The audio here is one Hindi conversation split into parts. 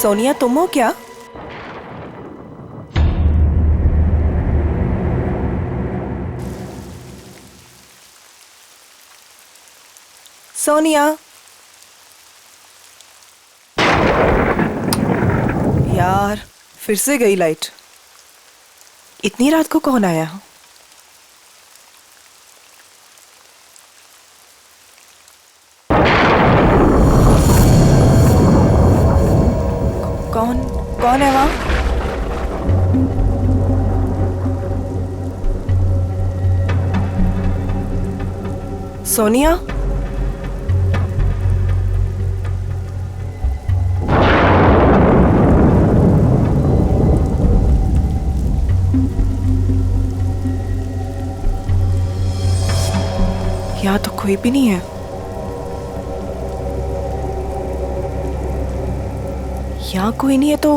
सोनिया, तुम हो क्या? सोनिया, यार फिर से गई लाइट। इतनी रात को कौन आया? कौन है वहां? सोनिया, यहाँ तो कोई भी नहीं है। यहाँ कोई नहीं है तो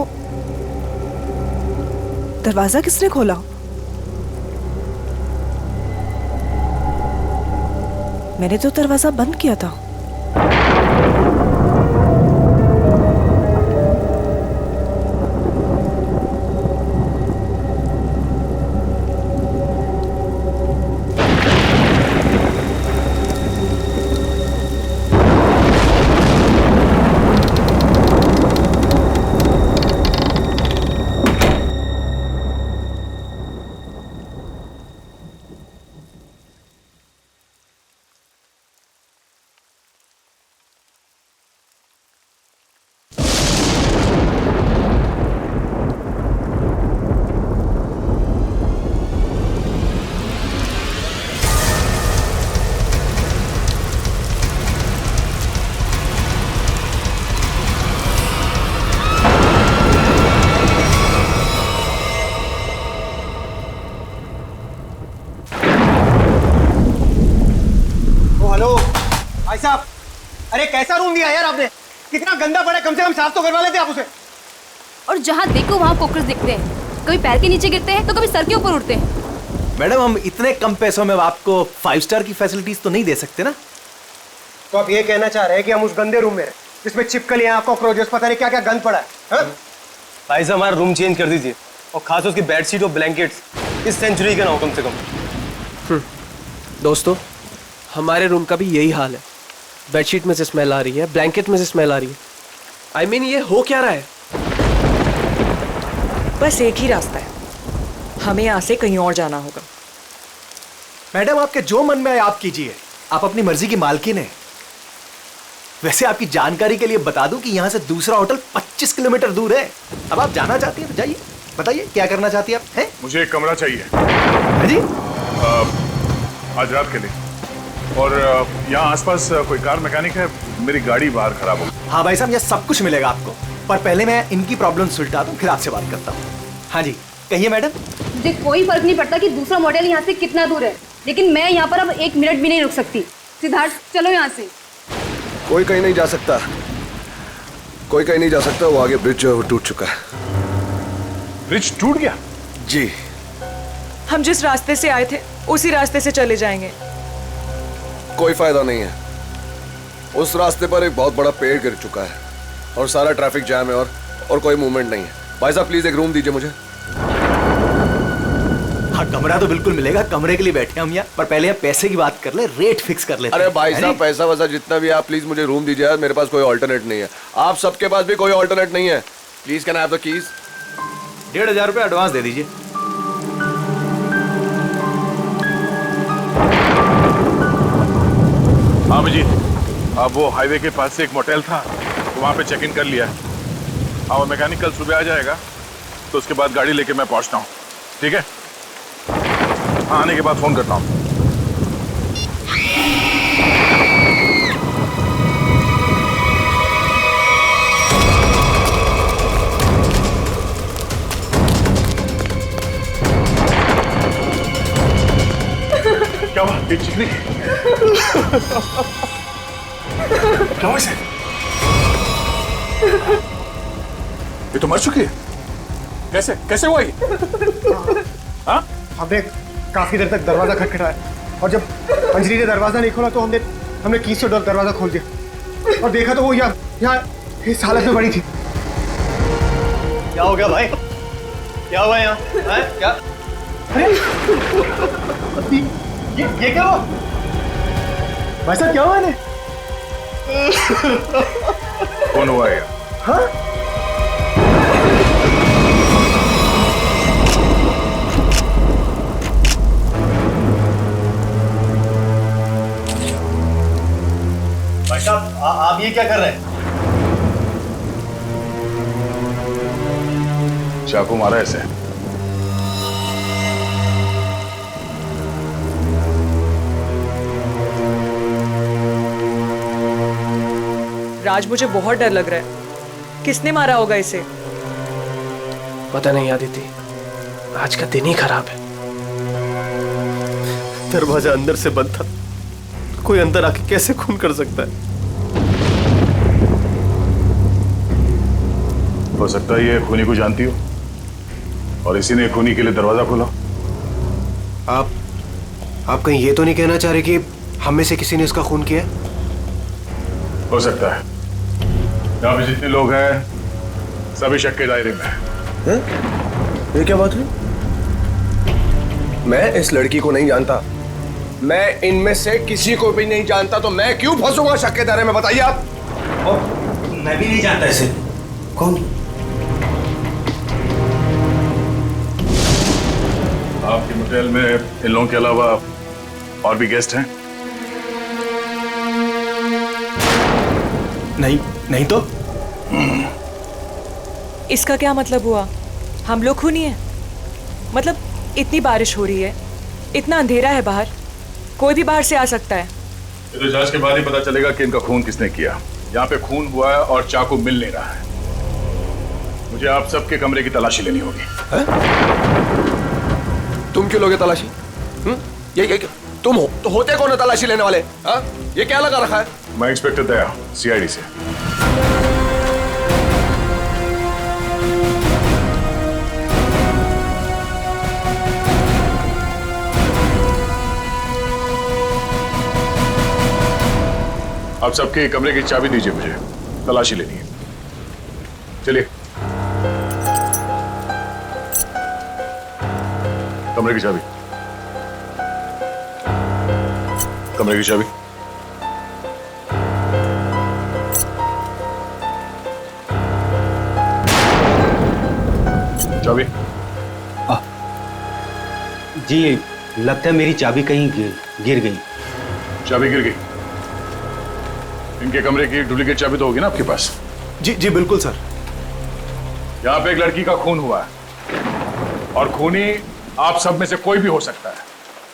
दरवाजा किसने खोला? मैंने तो दरवाजा बंद किया था। भाई साहब, अरे कैसा रूम दिया यार आपने? कितना गंदा पड़ा है, कम से कम साफ तो करवा लेते आप उसे। और जहाँ देखो वहाँ कॉकरोच दिखते हैं, कभी पैर के नीचे गिरते हैं तो कभी सर के ऊपर उड़ते हैं। मैडम, हम इतने कम पैसों में आपको 5 स्टार की फैसिलिटीज तो नहीं दे सकते ना। तो आप ये कहना चाह रहे हैं कि हम उस गंदे रूम में रहे जिसमें छिपकलियां, कॉकरोचेस, पता नहीं क्या क्या गंद पड़ा है? भाई साहब, हमारा रूम चेंज कर दीजिए, और खास उसकी बेडशीट और ब्लैंकेट्स इस सेंचुरी के ना हो कम से कम। दोस्तों, हमारे रूम का भी यही हाल है। बेडशीट में से स्मेल आ रही है, ब्लैंकेट में से स्मेल आ रही है। आई मीन, ये हो क्या रहा है? बस एक ही रास्ता है, हमें यहाँ से कहीं और जाना होगा। मैडम, आपके जो मन में आए आप कीजिए, आप अपनी मर्जी की मालकिन है। वैसे आपकी जानकारी के लिए बता दूं कि यहाँ से दूसरा होटल 25 किलोमीटर दूर है। अब आप जाना चाहती हैं तो जाइए, बताइए क्या करना चाहती हैं आप? हैं? मुझे एक कमरा चाहिए। हाँ जी? आज रात के लिए। और यहाँ आसपास कोई कार मैकेनिक है? मेरी गाड़ी बाहर खराब हो गई। हाँ भाई साहब, यह सब कुछ मिलेगा आपको, पर पहले मैं इनकी प्रॉब्लम सुलझा दूं, फिर आपसे बात करता हूँ। हाँ जी, कहिए मैडम। मुझे कोई फर्क नहीं पड़ता कि दूसरा मॉडल यहाँ से कितना दूर है, लेकिन मैं यहाँ पर अब 1 मिनट भी नहीं रुक सकती। सिद्धार्थ, चलो यहाँ से। कोई कहीं नहीं जा सकता, कोई कहीं नहीं जा सकता। वो आगे ब्रिज जो है वो टूट चुका है। ब्रिज टूट गया? जी। हम जिस रास्ते से आए थे उसी रास्ते से चले जाएंगे। कोई फायदा नहीं है, उस रास्ते पर एक बहुत बड़ा पेड़ गिर चुका है और सारा ट्रैफिक जैम है और कोई मूवमेंट नहीं है। भाई साहब, प्लीज एक रूम दीजिए मुझे। हाँ, कमरा तो बिल्कुल मिलेगा, कमरे के लिए बैठे हम यहाँ, पर पहले यहाँ पैसे की बात कर ले, रेट फिक्स कर लेते हैं। अरे भाई साहब, पैसा वैसा जितना भी, आप प्लीज मुझे रूम दीजिए यार। मेरे पास कोई ऑल्टरनेट नहीं है, आप सबके पास भी कोई ऑल्टरनेट नहीं है। Please can I have the keys? 1500 रुपये एडवांस दे दीजिए। हाँ अभिजीत, अब वो हाईवे के पास से एक मोटेल था, तो वहाँ पे चेक इन कर लिया है। हाँ, वो मैकेनिक कल सुबह आ जाएगा, तो उसके बाद गाड़ी लेके मैं पहुँचता हूँ। ठीक है? हाँ, आने के बाद फोन करता हूँ। क्या हुआ? ये चिकनी क्या हुआ इसे? ये तो मर चुकी है। कैसे कैसे हुआ ये? हाँ? हमने काफी देर तक दरवाजा खटखटाया और जब अंजलि ने दरवाजा नहीं खोला तो हमने कीज से दरवाजा खोल दिया और देखा तो वो यहाँ इस हालत में पड़ी थी। क्या हो गया भाई? क्या हुआ यहाँ? क्या? अरे ये क्या हुआ भाई साहब? क्या हुआ इन्हें? कौन हुआ ये? हाँ? भाई साहब आप ये क्या कर रहे हैं? चाकू मारा ऐसे। राज, मुझे बहुत डर लग रहा है। किसने मारा होगा इसे? पता नहीं आदिति, आज का दिन ही खराब है। दरवाजा अंदर से बंद था, कोई अंदर आके कैसे खून कर सकता है? हो सकता है ये खूनी को जानती हो और इसी ने खूनी के लिए दरवाजा खोला। आप कहीं ये तो नहीं कहना चाह रहे कि हम में से किसी ने इसका खून किया? हो सकता है। यहाँ पे जितने लोग हैं सभी शक के दायरे में हैं। ये क्या बात हुई? मैं इस लड़की को नहीं जानता, मैं इनमें से किसी को भी नहीं जानता, तो मैं क्यों फंसूंगा शक के दायरे में? बताइए आप। मैं भी नहीं जानता इसे। कौन? आपके मोटेल में इन लोगों के अलावा और भी गेस्ट हैं? नहीं तो इसका क्या मतलब हुआ? हम लोग खूनी हैं? मतलब इतनी बारिश हो रही है, इतना अंधेरा है बाहर, कोई भी बाहर से आ सकता है। ये तो जांच के बाद ही पता चलेगा कि इनका खून किसने किया। यहाँ पे खून हुआ है और चाकू मिल नहीं रहा है। मुझे आप सबके कमरे की तलाशी लेनी होगी। तुम क्यों लोगे तलाशी? ये तुम हो तो होते कौन है तलाशी लेने वाले? हाँ? ये क्या लगा रखा है? मैं इंस्पेक्टर दया, सीआईडी से। आप सबके कमरे की चाबी दीजिए, मुझे तलाशी लेनी है। चलिए। कमरे की चाबी। कमरे की चाबी। चाबी। जी लगता है मेरी चाबी कहीं गिर गई। चाबी गिर गई। इनके कमरे की डुप्लीकेट चाबी तो होगी ना आपके पास? जी बिल्कुल सर। यहाँ पे एक लड़की का खून हुआ है और खूनी आप सब में से कोई भी हो सकता है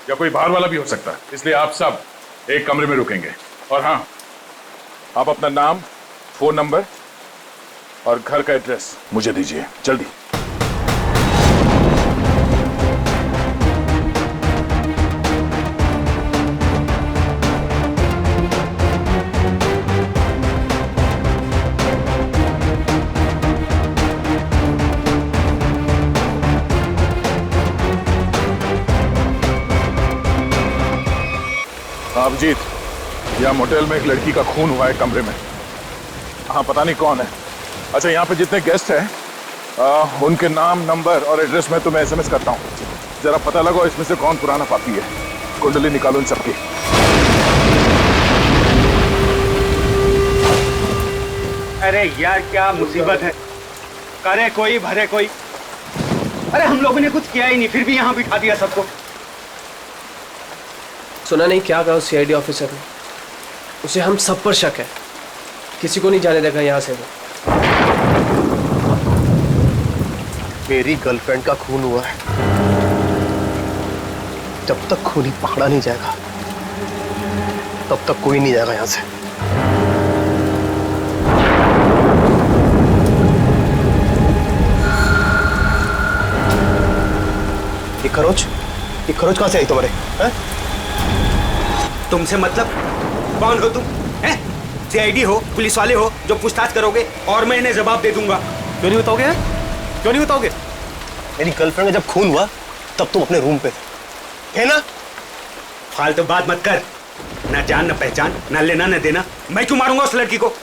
या कोई बाहर वाला भी हो सकता है, इसलिए आप सब एक कमरे में रुकेंगे। और हाँ, आप अपना नाम, फोन नंबर और घर का एड्रेस मुझे दीजिए जल्दी। अभिजीत, यहाँ मोटेल में एक लड़की का खून हुआ है कमरे में। हाँ, पता नहीं कौन है। अच्छा, यहाँ पे जितने गेस्ट हैं उनके नाम, नंबर और एड्रेस मैं तुम्हें एसएमएस करता हूँ। जरा पता लगाओ इसमें से कौन पुराना पापी है। कुंडली निकालो इन सबकी। अरे यार क्या मुसीबत है। करे कोई भरे कोई। अरे हम लोगों ने कुछ किया ही नहीं, फिर भी यहाँ बिठा दिया सबको। सुना नहीं क्या कहा उस सीआईडी ऑफिसर ने? उसे हम सब पर शक है, किसी को नहीं जाने देगा यहाँ से वो। मेरी गर्लफ्रेंड का खून हुआ है, जब तक खूनी पकड़ा नहीं जाएगा तब तक कोई नहीं जाएगा यहाँ से। ये खरोच कहाँ से आई तुम्हारे? हैं? तुमसे मतलब? कौन हो तुम? हैं? सीआईडी हो, पुलिस वाले हो, जो पूछताछ करोगे और मैं इन्हें जवाब दे दूंगा। क्यों नहीं बताओगे? क्यों नहीं बताओगे? मेरी गर्लफ्रेंड का जब खून हुआ तब तुम अपने रूम पे थे, है ना? फालतू बात मत कर। ना जान ना पहचान, ना लेना ना देना, मैं क्यों मारूंगा उस लड़की को?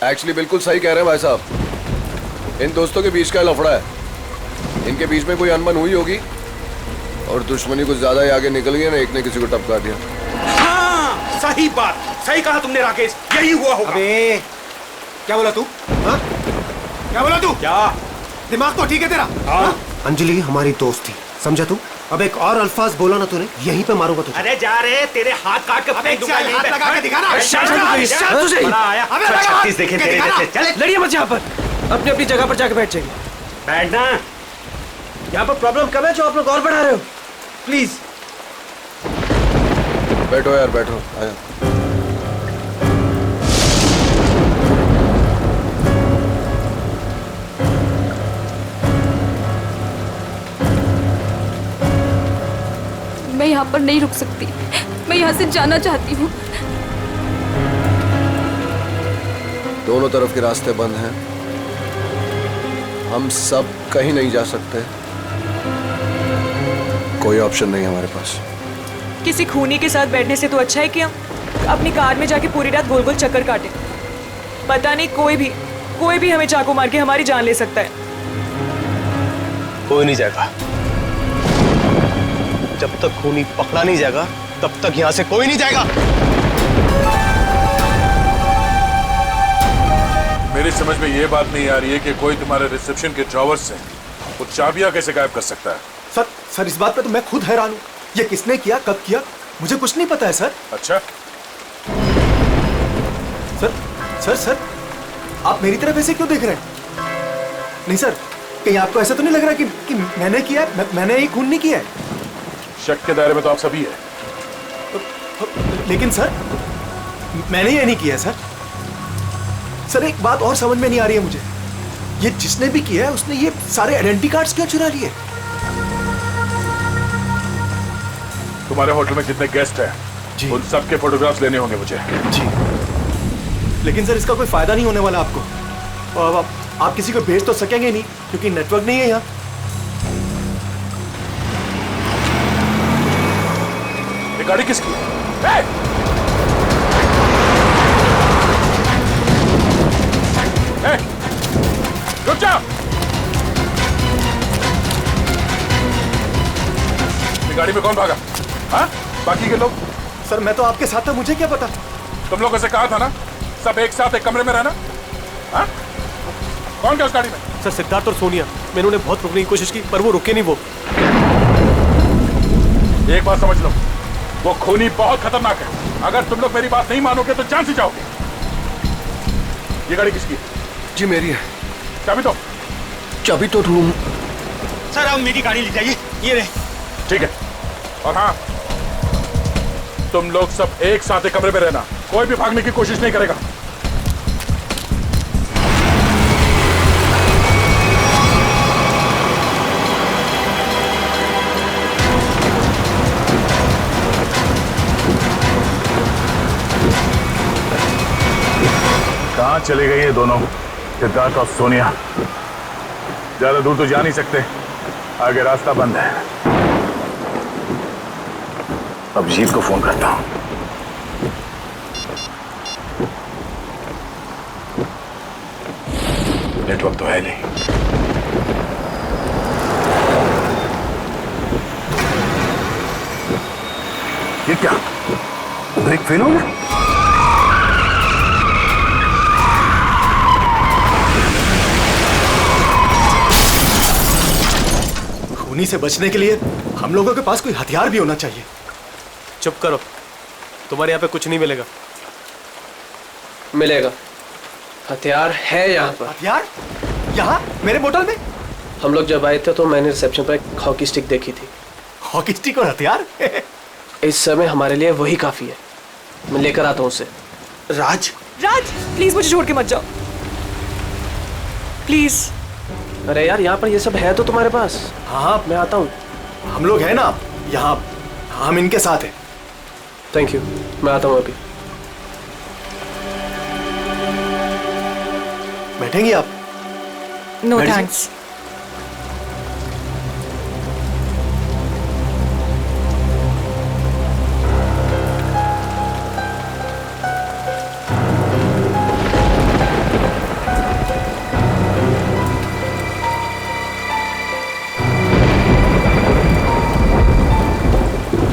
एक्चुअली बिल्कुल सही कह रहे हैं भाई साहब। इन दोस्तों के बीच का लफड़ा है। इनके बीच में कोई अनबन हुई होगी और दुश्मनी कुछ ज्यादा ही आगे निकल गई ना, एक ने किसी को टपका दिया। हाँ, सही बात, सही कहा तुमने राकेश, यही हुआ होगा। अबे क्या बोला तू? हाँ? क्या बोला तू? क्या दिमाग तो ठीक है तेरा? हाँ? अंजलि हमारी दोस्त थी, समझा तू? अब एक और अल्फाज बोला ना तूने, यहीं पे मारूंगा तुझे। अरे जा रहे, तेरे हाथ काट के फेंक दूंगा यहीं पे। हाथ लगा के दिखा ना। बड़ा आया। 36 देखे तेरे जैसे। चल लड़िए मत यहाँ पर, अपनी अपनी जगह पर जाके बैठ जाइए। बैठना। यहाँ पर प्रॉब्लम कम है जो आप लोग और बढ़ा रहे हो। प्लीज बैठो यार, बैठो। आया। मैं यहाँ पर नहीं रुक सकती, मैं यहाँ से जाना चाहती हूँ। दोनों तरफ के रास्ते बंद हैं, हम सब कहीं नहीं जा सकते। कोई ऑप्शन नहीं है हमारे पास। किसी खूनी के साथ बैठने से तो अच्छा है कि हम अपनी कार में जाके पूरी रात गोल गोल चक्कर काटें। पता नहीं कोई भी हमें चाकू मार के हमारी जान ले सकता है। कोई नहीं जाएगा। जब तक खूनी पकड़ा नहीं जाएगा तब तक यहां से कोई नहीं जाएगा। मेरी समझ में ये बात नहीं आ रही है कि कोई तुम्हारे रिसेप्शन के ड्रॉवर से वो चाबियां कैसे गायब कर सकता है? सर इस बात पे तो मैं खुद हैरान हूँ। ये किसने किया, कब किया, मुझे कुछ नहीं पता है सर। अच्छा, सर आप मेरी तरफ ऐसे क्यों देख रहे हैं? नहीं सर, कहीं आपको ऐसा तो नहीं लग रहा कि मैंने किया है? मैंने ये खून नहीं किया है। शक के दायरे में तो आप सभी है। लेकिन सर मैंने ये नहीं किया है सर। एक बात और समझ में नहीं आ रही है मुझे, ये जिसने भी किया है उसने ये सारे आइडेंटिटी कार्ड्स क्यों चुरा लिए? तुम्हारे होटल में जितने गेस्ट हैं जी, उन सबके फोटोग्राफ्स लेने होंगे मुझे। जी, लेकिन सर इसका कोई फायदा नहीं होने वाला आपको। और आप किसी को भेज तो सकेंगे नहीं क्योंकि नेटवर्क नहीं है यहाँ। ये गाड़ी किसकी है? रुक जा। ये गाड़ी में कौन भागा? हाँ? बाकी के लोग? सर मैं तो आपके साथ था, मुझे क्या पता। तुम लोगों से कहा था ना सब एक साथ एक कमरे में रहना। हाँ? कौन क्या उस गाड़ी में? सर सिद्धार्थ और सोनिया, मैंने उन्हें बहुत रोकने की कोशिश की पर वो रुके नहीं। वो एक बात समझ लो, वो खूनी बहुत खतरनाक है। अगर तुम लोग मेरी बात नहीं मानोगे तो जान से जाओगे। ये गाड़ी किसकी है? जी मेरी है। चाबी तो ढूंढ। सर अब मेरी गाड़ी ले जाइए, ये रहे। ठीक है। और हाँ, तुम लोग सब एक साथ एक कमरे में रहना, कोई भी भागने की कोशिश नहीं करेगा। कहाँ चले गए ये दोनों, सिद्धार्थ और सोनिया? ज्यादा दूर तो जा नहीं सकते, आगे रास्ता बंद है। अब जीत को फोन करता हूं। नेटवर्क तो है नहीं। ये क्या, ब्रेक फेल हो गया? खूनी से बचने के लिए हम लोगों के पास कोई हथियार भी होना चाहिए। चुप करो, तुम्हारे यहाँ पे कुछ नहीं मिलेगा। मिलेगा, हथियार है यहाँ पर। हथियार? यहाँ मेरे मोटल में? हम लोग जब आए थे तो मैंने रिसेप्शन पर एक हॉकी स्टिक देखी थी। हॉकी स्टिक और हथियार? इस समय हमारे लिए वही काफी है। मैं लेकर आता हूँ उसे। राज प्लीज मुझे छोड़ के मत जाओ, प्लीज। अरे यार यहाँ पर ये सब है तो तुम्हारे पास। हाँ मैं आता हूँ। हम लोग हैं ना यहाँ, हम इनके साथ हैं। थैंक यू, मैं आता हूँ अभी। बैठेंगी आप? नो बैठ जाइए। थैंक्स।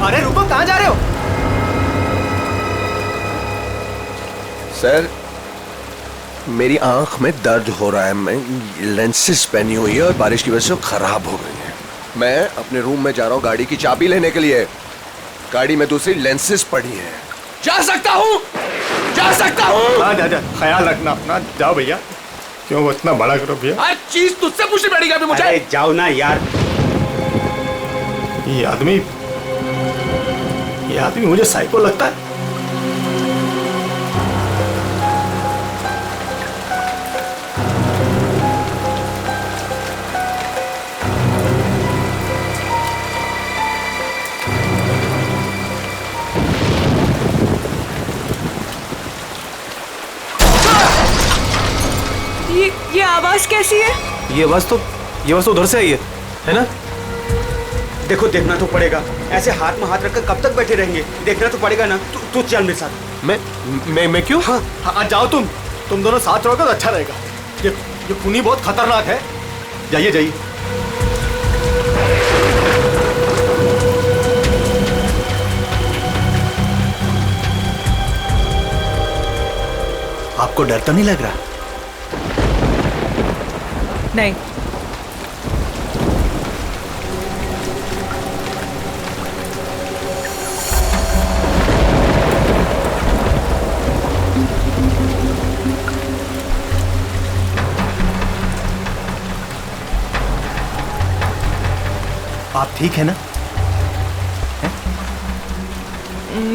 अरे रुको, कहाँ जा रहे हो? सर, मेरी आंख में दर्द हो रहा है। मैं लेंसेज पहनी हुई है और बारिश की वजह से वो खराब हो गई है। मैं अपने रूम में जा रहा हूँ गाड़ी की चाबी लेने के लिए। गाड़ी में दूसरी लेंसेज पड़ी है। जा सकता हूँ, जा सकता हूँ। हाँ जा, ख्याल रखना अपना। जाओ भैया। क्यों वो इतना बड़ा करो भैया? हर चीज तुझसे पूछनी पड़ेगी अभी मुझे। अरे जाओ ना यार। ये आदमी मुझे साइको लगता है। ये आवाज कैसी है? ये आवाज तो उधर से आई है ना? देखो, देखना तो पड़ेगा। ऐसे हाथ में हाथ रखकर कब तक बैठे रहेंगे? देखना तो पड़ेगा ना। तू चल मेरे साथ। मैं क्यों? हाँ जाओ तुम दोनों साथ रहोगे तो अच्छा रहेगा। ये खूनी बहुत खतरनाक है। जाइए जाइए। आपको डर तो नहीं लग रहा? नहीं। आप ठीक है ना?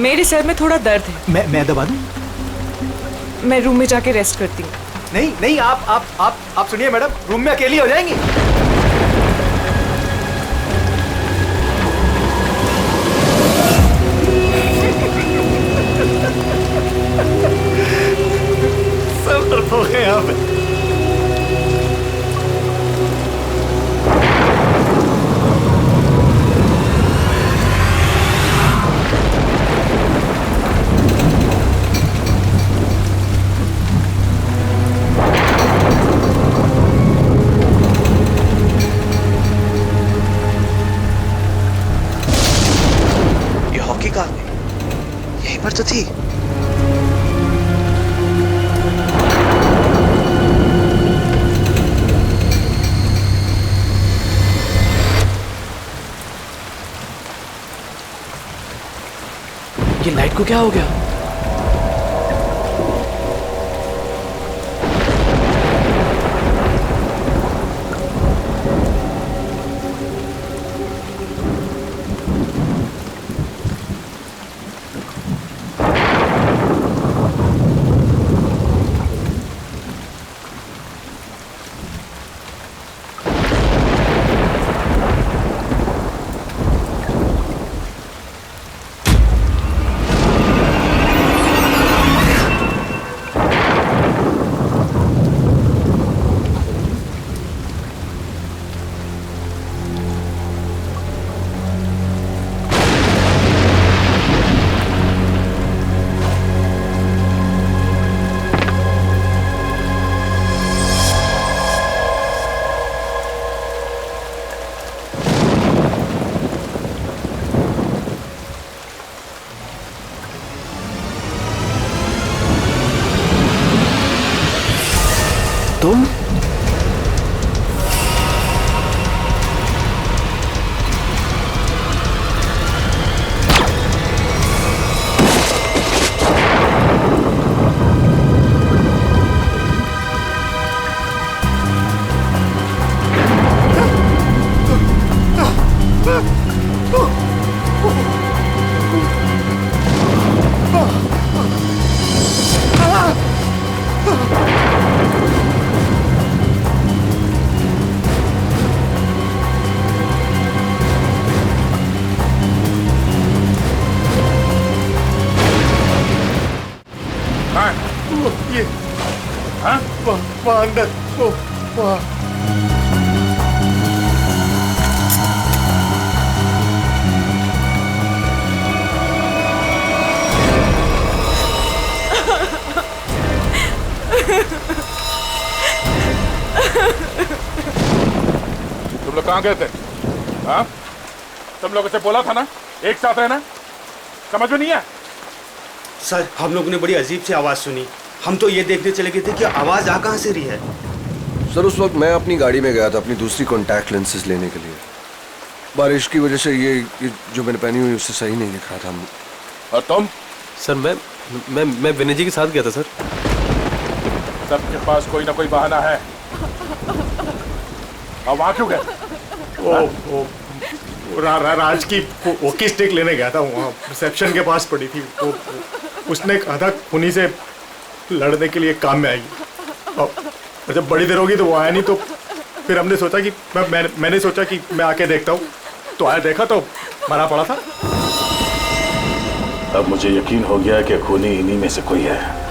मेरे सर में थोड़ा दर्द है। मैं दबा दूं? मैं रूम में जाके रेस्ट करती हूँ। नहीं, आप सुनिए मैडम, रूम में अकेली हो जाएंगी। सब तरफ हो गए आप। यहीं पर तो थी। ये लाइट को क्या हो गया? तुम? वहाँ अंदर वो वहाँ तुम लोग कहाँ गए थे? हाँ? तुम लोगों से बोला था ना एक साथ रहना, समझ में नहीं है? सर हम लोगों ने बड़ी अजीब सी आवाज़ सुनी। हम तो ये देखने चले गए थे कि आवाज़ आ कहाँ से रही है। सर उस वक्त मैं अपनी गाड़ी में गया था अपनी दूसरी कॉन्टैक्ट लेंसेज लेने के लिए। बारिश की वजह से ये जो मैंने पहनी हुई उससे सही नहीं दिख रहा था। और तुम? सर मैं विनय जी के साथ गया था सर। सबके पास कोई ना कोई बहाना है। अब वहाँ क्यों गए? राज की वॉकी स्टिक लेने गया था, वहाँ रिसेप्शन के पास पड़ी थी। वो उसने कहा था खूनी से लड़ने के लिए काम में आएगी, और जब बड़ी देर होगी तो वो आया नहीं। तो फिर हमने सोचा कि मैंने सोचा कि मैं आके देखता हूँ। तो आया, देखा तो मरा पड़ा था। अब मुझे यकीन हो गया कि खूनी इन्हीं में से कोई है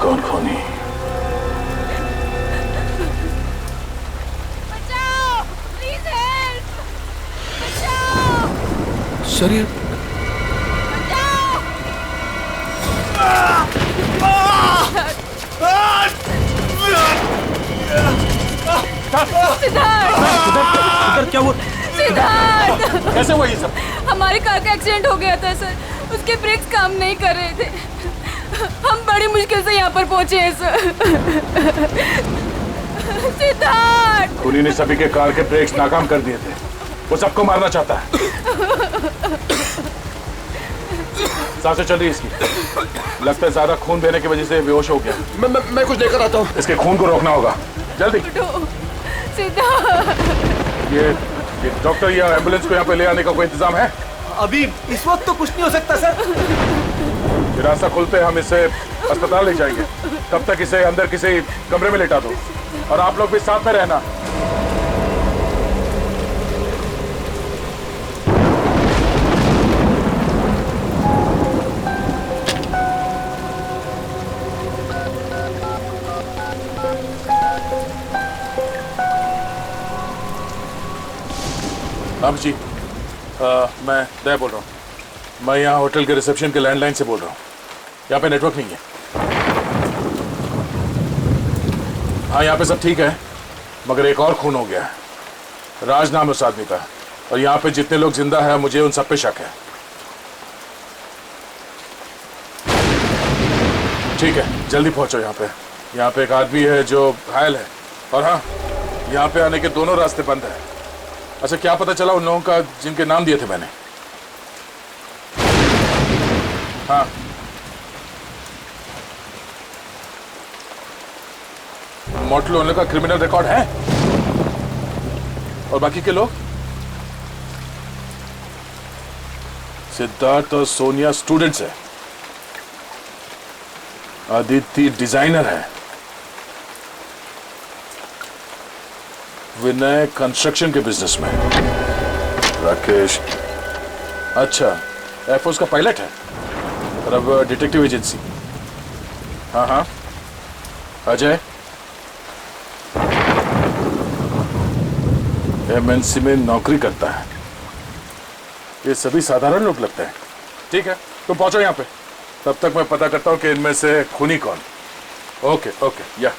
कौन खूनी? सर ये इधर क्या हुआ? सिद्धार्थ, कैसे हुआ ये सब? हमारी कार का एक्सीडेंट हो गया था सर। उसके ब्रेक्स काम नहीं कर रहे थे। हम बड़ी मुश्किल से यहाँ पर पहुंचे हैं सर। सिद्धार्थ, खूनी ने सभी के कार के ब्रेक्स नाकाम कर दिए थे। वो सबको मारना चाहता है। सांसें चल रही इसकी। लगता है ज्यादा खून देने की वजह से बेहोश हो गया। मैं कुछ लेकर आता हूँ। इसके खून को रोकना होगा जल्दी। सिद्धार्थ, ये डॉक्टर या एम्बुलेंस को यहाँ पे ले आने का कोई इंतजाम है? अभी इस वक्त तो कुछ नहीं हो सकता सर। ये रास्ता खुलते हम इसे अस्पताल ले जाएंगे। तब तक इसे अंदर किसी कमरे में लेटा दो, और आप लोग भी साथ में रहना। अब जी मैं दया बोल रहा हूँ। मैं यहाँ होटल के रिसेप्शन के लैंडलाइन से बोल रहा हूँ। यहाँ पे नेटवर्क नहीं है। हाँ यहाँ पे सब ठीक है, मगर एक और खून हो गया है। राज नाम है उस आदमी का, और यहाँ पे जितने लोग जिंदा हैं मुझे उन सब पे शक है। ठीक है, जल्दी पहुँचो यहाँ पे। यहाँ पे एक आदमी है जो घायल है, और हाँ यहाँ पे आने के दोनों रास्ते बंद है। अच्छा, क्या पता चला उन लोगों का जिनके नाम दिए थे मैंने? हाँ, मोटल ओनर का क्रिमिनल रिकॉर्ड है, और बाकी के लोग? सिद्धार्थ और सोनिया स्टूडेंट्स है, आदित्य डिजाइनर है, विनय कंस्ट्रक्शन के बिजनेस में, राकेश अच्छा एयरफोर्स का पायलट है, और अब डिटेक्टिव एजेंसी। हाँ हाँ, अजय एमएनसी में नौकरी करता है। ये सभी साधारण लोग लगते हैं। ठीक है, तुम पहुंचो यहाँ पे, तब तक मैं पता करता हूँ कि इनमें से खूनी कौन। ओके ओके, या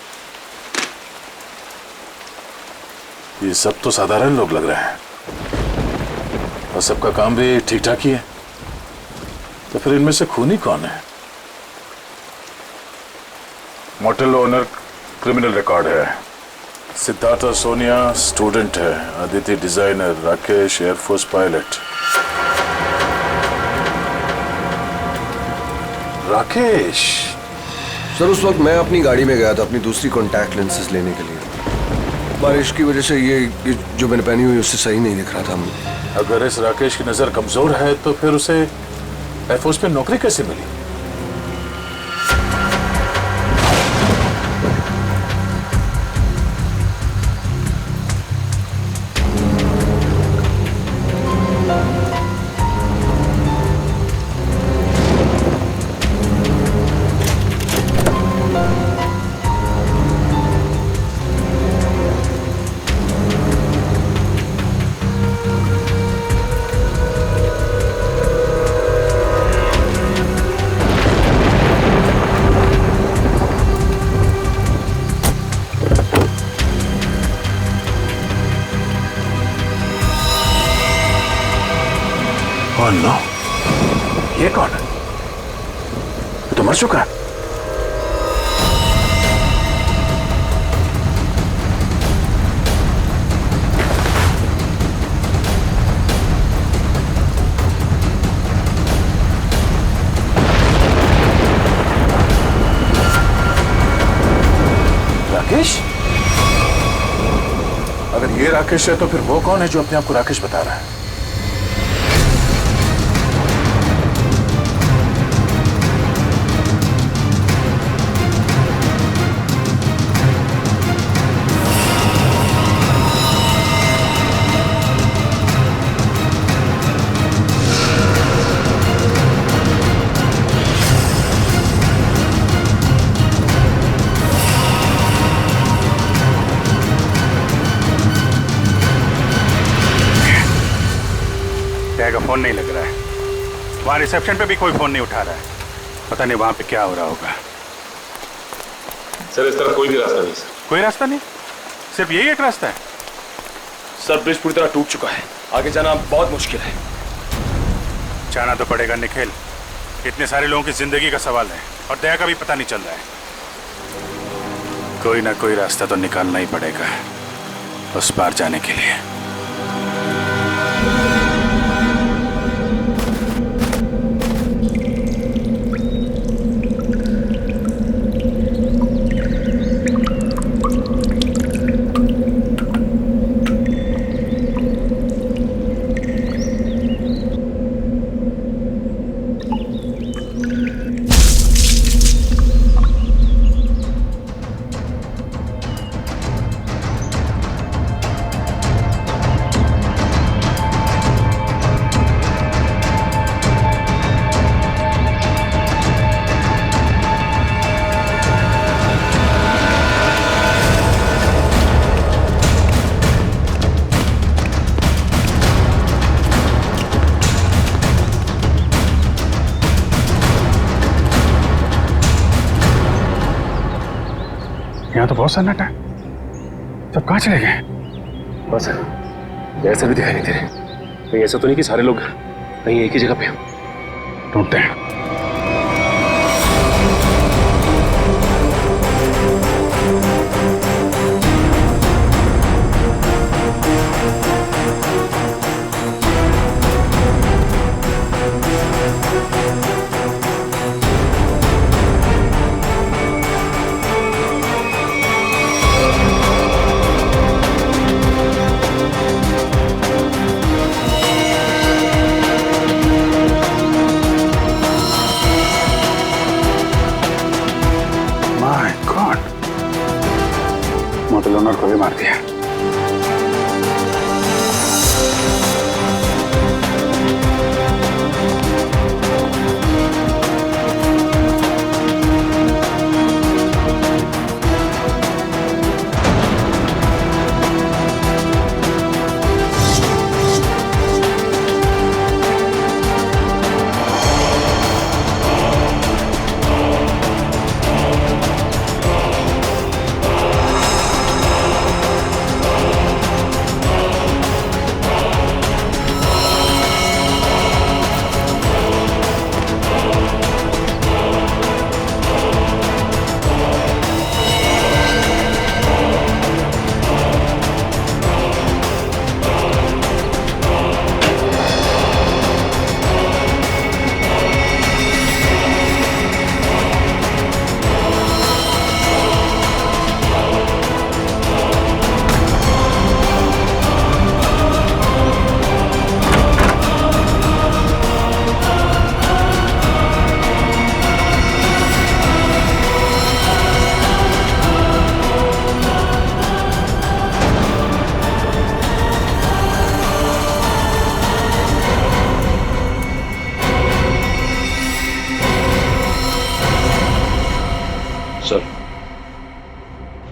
ये सब तो साधारण लोग लग रहे हैं, और सबका काम भी ठीक ठाक ही है, तो फिर इनमें से खूनी कौन है? मोटल ओनर क्रिमिनल रिकॉर्ड है, सिद्धार्थ और सोनिया स्टूडेंट है, Aditya designer, Rakesh air force pilot. Rakesh sir उस वक्त मैं अपनी गाड़ी में गया था अपनी दूसरी कॉन्टैक्ट लेंसेज लेने के लिए। बारिश की वजह से ये जो मैंने पहनी हुई उससे सही नहीं दिख रहा था। अगर इस राकेश की नजर कमजोर है तो फिर उसे एयरफोर्स में नौकरी कैसे मिली? कौन नो? ये कौन है? ये तो मर चुका है। राकेश? अगर ये राकेश है तो फिर वो कौन है जो अपने आप को राकेश बता रहा है? का फोन नहीं लग रहा है। वहां रिसेप्शन पे भी कोई फोन नहीं उठा रहा है। पता नहीं वहां पे क्या हो रहा होगा। सर इस तरह कोई भी रास्ता नहीं सर। कोई रास्ता नहीं? सिर्फ यही एक रास्ता है? सर ब्रिज पूरी तरह टूट चुका है, आगे जाना बहुत मुश्किल है। जाना तो पड़ेगा निखिल, इतने सारे लोगों की जिंदगी का सवाल है और दया का भी पता नहीं चल रहा है। कोई ना कोई रास्ता तो निकालना ही पड़ेगा उस पार जाने के लिए। यहाँ तो बहुत सन्नाटा है, सब कहाँ चले गए? बस ऐसा भी दिखाई नहीं दे रहे। कहीं ऐसा तो नहीं कि सारे लोग कहीं एक ही जगह पे ढूंढते हैं। मोटल ओनर को भी मार दिया।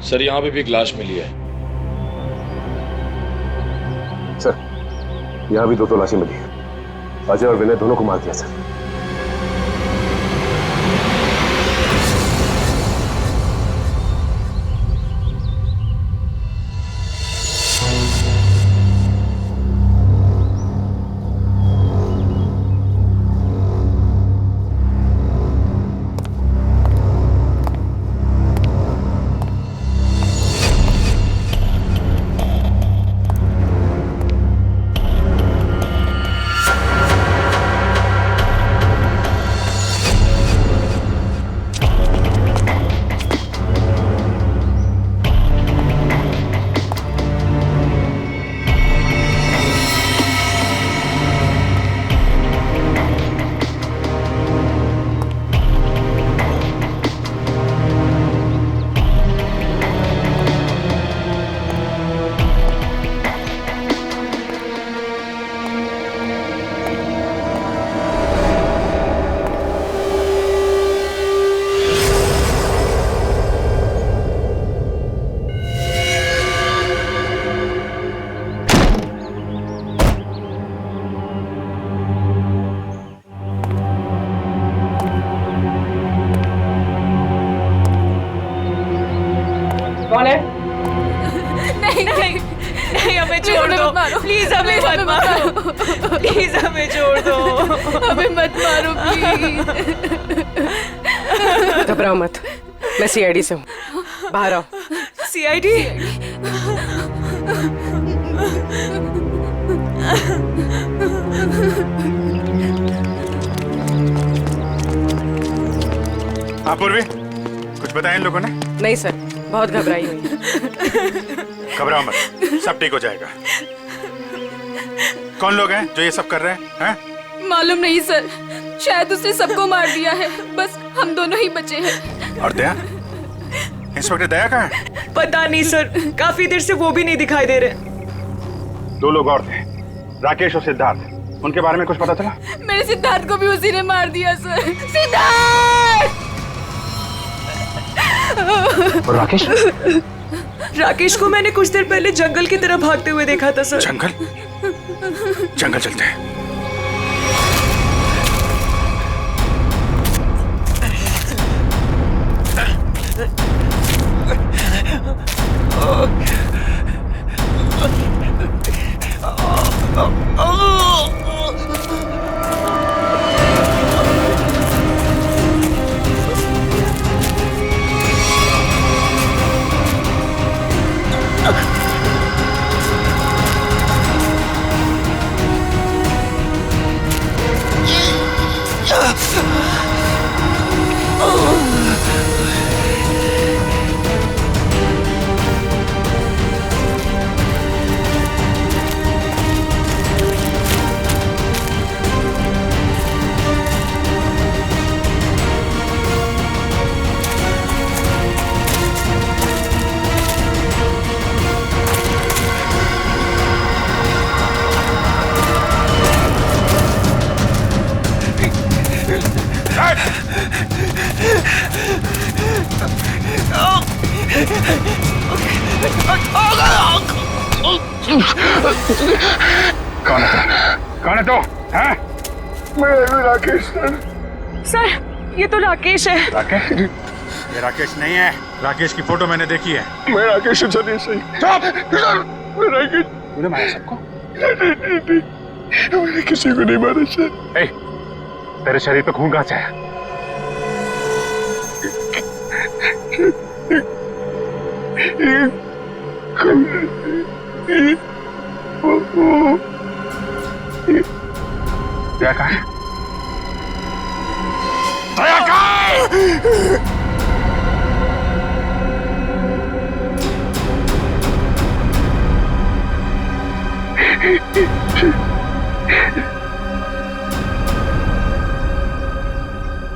सर यहाँ पे भी एक लाश मिली है। सर यहाँ भी दो लाशें मिली है। अजय और विनय दोनों को मार दिया सर। कौन है? नहीं नहीं नहीं, हमें Please, छोड़ हमें दो मत मारो। प्लीज, हमें Please, मत हमें मत मारो प्लीज, हमें छोड़ दो। हमें मत मारो प्लीज। घबराओ मत, मैं सीआईडी से हूँ, बाहर आओ। सीआईडी? हाँ पूर्वी, कुछ बताया इन लोगों ने? नहीं सर, बहुत घबराई हुई है। घबराओ मत, सब ठीक हो जाएगा। कौन लोग हैं जो ये सब कर रहे हैं? मालूम नहीं सर, शायद उसने सबको मार दिया है, बस हम दोनों ही बचे हैं। और दया? इंस्पेक्टर दया कहाँ है? पता नहीं सर, काफी देर से वो भी नहीं दिखाई दे रहे। 2 लोग और थे, राकेश और सिद्धार्थ। उनके बारे में कुछ पता चला? मेरे सिद्धार्थ को भी उसी ने मार दिया सर। सिद्धार्थ! और राकेश? राकेश को मैंने कुछ देर पहले जंगल की तरफ भागते हुए देखा था सर। जंगल? जंगल चलते हैं। कौन है तो? हैं? मैं राकेश सर। सर ये तो राकेश है। राकेश? ये राकेश नहीं है, राकेश की फोटो मैंने देखी है। मैं राकेश हूँ सर, ये सही। चुप! मैं राकेश। तूने मारा सबको? मैंने किसी को नहीं मारा सर। ए, तेरे शरीर पे खून कहाँ से है? दया कहाँ है? दया कहाँ है?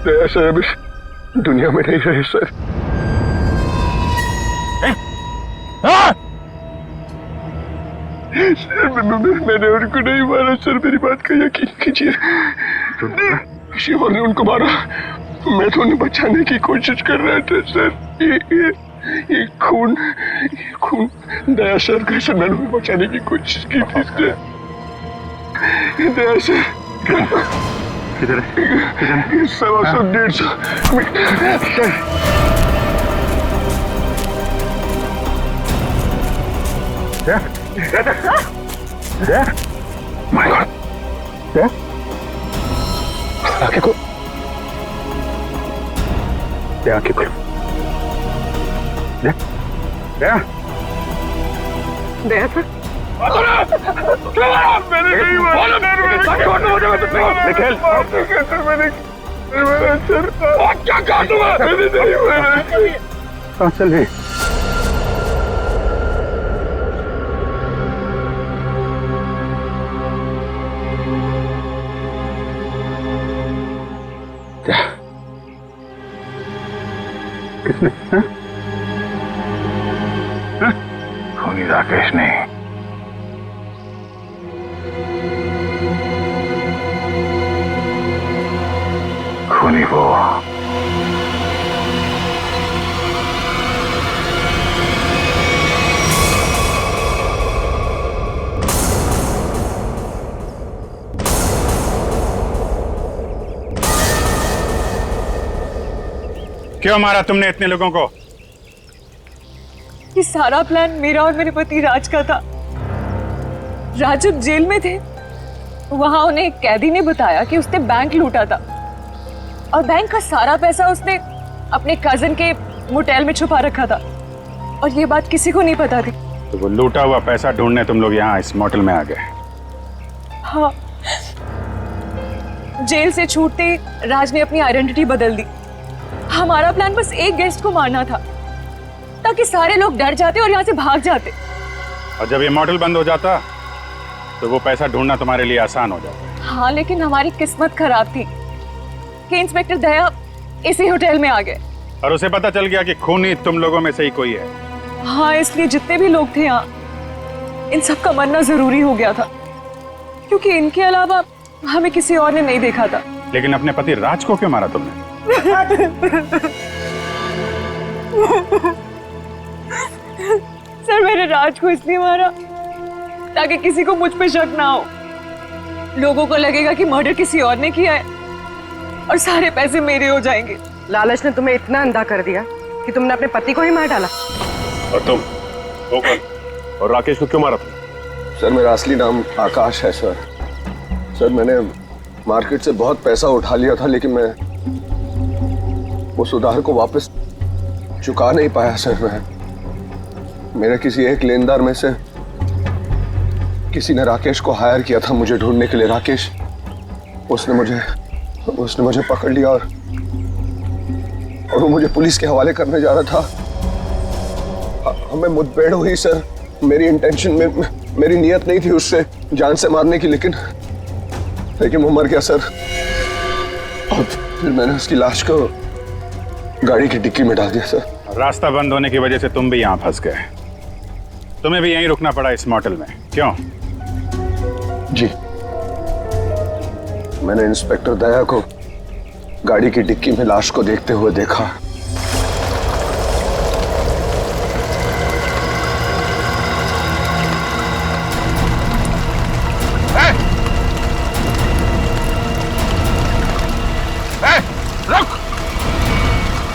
दया सर अभी दुनिया में नहीं रहे सर। सर मैंने उनको नहीं मारा सर, मेरी बात का यकीन कीजिए। किसी और ने उनको मारा, मैं तो उन्हें बचाने की कोशिश कर रहा था सर। ये खून दया सर का सर, मैंने उन्हें बचाने की कोशिश की थी सर। दया सर किधर है? 100-150 माय गॉड! आंखें खोल, आंखें खोल। दया सर, मैंने नहीं मारा सर, मैंने सर क्या काटूंगा, मैंने नहीं मारा। कहाँ चल रही? किसने? खूनी राकेश ने। खूनी वो। क्यों मारा तुमने इतने लोगों को? ये सारा प्लान मेरा और मेरे पति राज का था। राज जब जेल में थे वहां उन्हें एक कैदी ने बताया कि उसने बैंक लूटा था और बैंक का सारा पैसा उसने अपने कजिन के मोटेल में छुपा रखा था और ये बात किसी को नहीं पता थी। तो वो लूटा हुआ पैसा ढूंढने तुम लोग यहाँ इस मोटेल में आ गए? हाँ, जेल से छूटते ही राज ने अपनी आइडेंटिटी बदल दी। हमारा प्लान बस एक गेस्ट को मारना था ताकि सारे लोग डर जाते और यहाँ से भाग जाते। और जब ये मोटेल बंद हो जाता तो वो पैसा ढूंढना तुम्हारे लिए आसान हो जाता। हाँ, लेकिन हमारी किस्मत खराब थी कि इंस्पेक्टर दया इसी होटल में आ गए और उसे पता चल गया कि खूनी तुम लोगों में से ही कोई है। हाँ, इसलिए जितने भी लोग थे यहाँ इन सब का मरना जरूरी हो गया था क्योंकि इनके अलावा हमें किसी और ने नहीं देखा था। लेकिन अपने पति राज को क्यों मारा तुमने? सर, मैंने राज को इसलिए मारा ताकि किसी को मुझ पे शक ना हो। लोगों को लगेगा कि मर्डर किसी और ने किया है और सारे पैसे मेरे हो जाएंगे। लालच ने तुम्हें इतना अंधा कर दिया कि तुमने अपने पति को ही मार डाला। और तुम वो कौन? और राकेश को क्यों मारा तुम? सर मेरा असली नाम आकाश है सर। सर मैंने मार्केट से बहुत पैसा उठा लिया था लेकिन मैं उस उधार को वापस चुका नहीं पाया सर। मैं मेरे किसी एक लेनदार में से किसी ने राकेश को हायर किया था मुझे ढूंढने के लिए। राकेश उसने मुझे पकड़ लिया और वो मुझे पुलिस के हवाले करने जा रहा था। हमें मुठभेड़ हुई सर। मेरी इंटेंशन में मेरी नीयत नहीं थी उससे जान से मारने की, लेकिन वो मर गया सर। और फिर मैंने उसकी लाश को गाड़ी की डिक्की में डाल दिया सर। रास्ता बंद होने की वजह से तुम भी यहाँ फंस गए। तुम्हें भी यहीं रुकना पड़ा इस मोटेल में, क्यों? जी, मैंने इंस्पेक्टर दया को गाड़ी की डिक्की में लाश को देखते हुए देखा।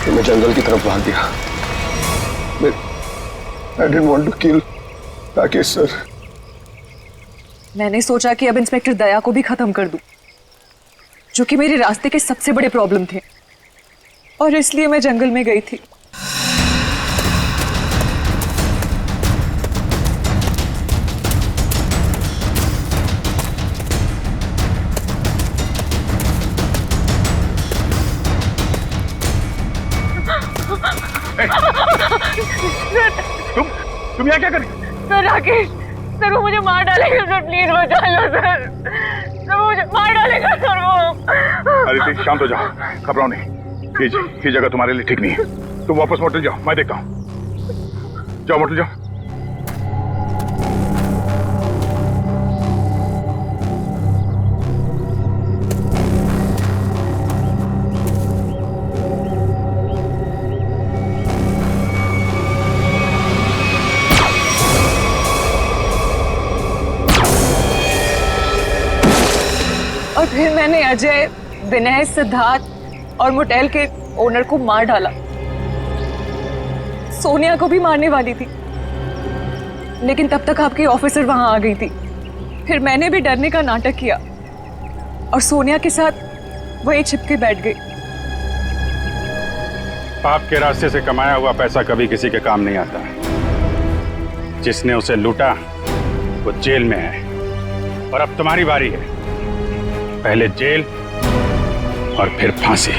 फिर मैं जंगल की तरफ भाग गया। I didn't want to kill Rakesh sir. मैंने सोचा कि अब इंस्पेक्टर दया को भी खत्म कर दूं, जो कि मेरे रास्ते के सबसे बड़े प्रॉब्लम थे, और इसलिए मैं जंगल में गई थी। तुम यहाँ क्या कर रही? सर, राकेश सर, वो मुझे मार डालेगा सर, प्लीज बचा लो सर। सर, वो मुझे मार डालेगा सर वो। अरे शांत हो जाओ, घबराओ नहीं। ये जगह तुम्हारे लिए ठीक नहीं है। तुम वापस मोटेल जाओ, मैं देखता हूँ। जाओ मोटेल जाओ। और फिर मैंने अजय, विनय, सिद्धार्थ और मोटेल के ओनर को मार डाला। सोनिया को भी मारने वाली थी, लेकिन तब तक आपकी ऑफिसर वहां आ गई थी। फिर मैंने भी डरने का नाटक किया और सोनिया के साथ वहीं छिप के बैठ गई। पाप के रास्ते से कमाया हुआ पैसा कभी किसी के काम नहीं आता। जिसने उसे लूटा वो जेल में है, और अब तुम्हारी बारी है। पहले जेल और फिर फांसी।